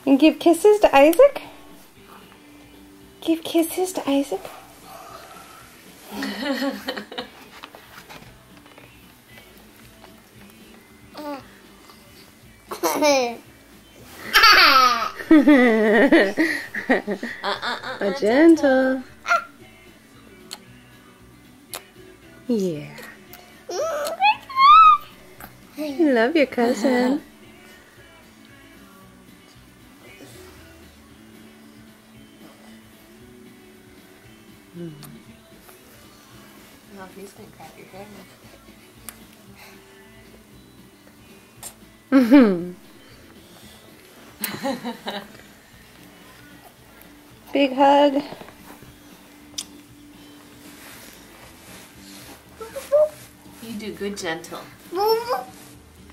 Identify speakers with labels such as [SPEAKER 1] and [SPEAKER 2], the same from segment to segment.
[SPEAKER 1] And give kisses to Isaac? Give kisses to Isaac? Gentle. Yeah. You love your cousin.
[SPEAKER 2] Well, he's gonna grab your hair.
[SPEAKER 1] Big hug.
[SPEAKER 2] You do good, Gentle.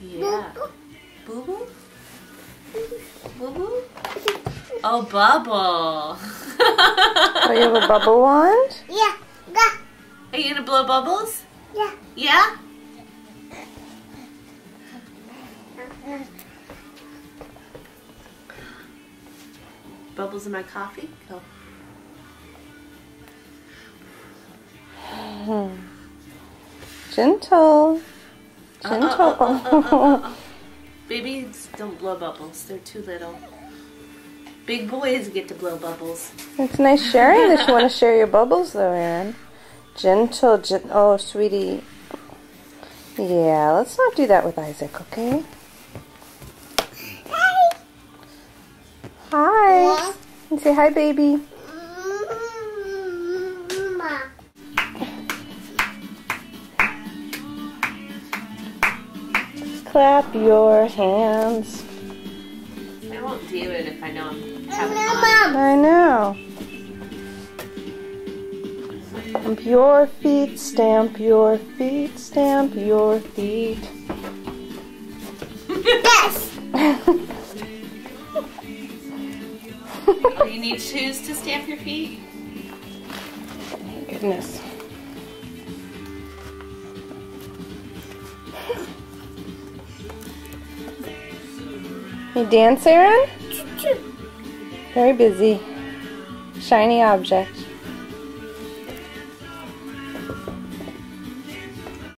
[SPEAKER 2] Yeah. Boo boo? Boo boo? Oh, Bubble.
[SPEAKER 1] Oh, you have a bubble wand?
[SPEAKER 3] Yeah.
[SPEAKER 2] Are you gonna blow bubbles?
[SPEAKER 3] Yeah.
[SPEAKER 2] Yeah? Bubbles in my coffee? Go.
[SPEAKER 1] Gentle. Gentle.
[SPEAKER 2] Babies don't blow bubbles. They're too little. Big boys get to blow bubbles.
[SPEAKER 1] It's nice sharing that you want to share your bubbles though, Aaron. Gentle. Oh, sweetie. Yeah, let's not do that with Isaac, okay?
[SPEAKER 3] Hi.
[SPEAKER 1] Hi. And say hi, baby. Clap your hands.
[SPEAKER 2] I won't do it if I know I'm having
[SPEAKER 3] Mom.
[SPEAKER 1] I know. Stamp your feet, stamp your feet, stamp your feet.
[SPEAKER 3] Yes.
[SPEAKER 2] Oh, you need shoes to stamp your feet?
[SPEAKER 1] Thank goodness. You dance, Aaron? Very busy. Shiny object.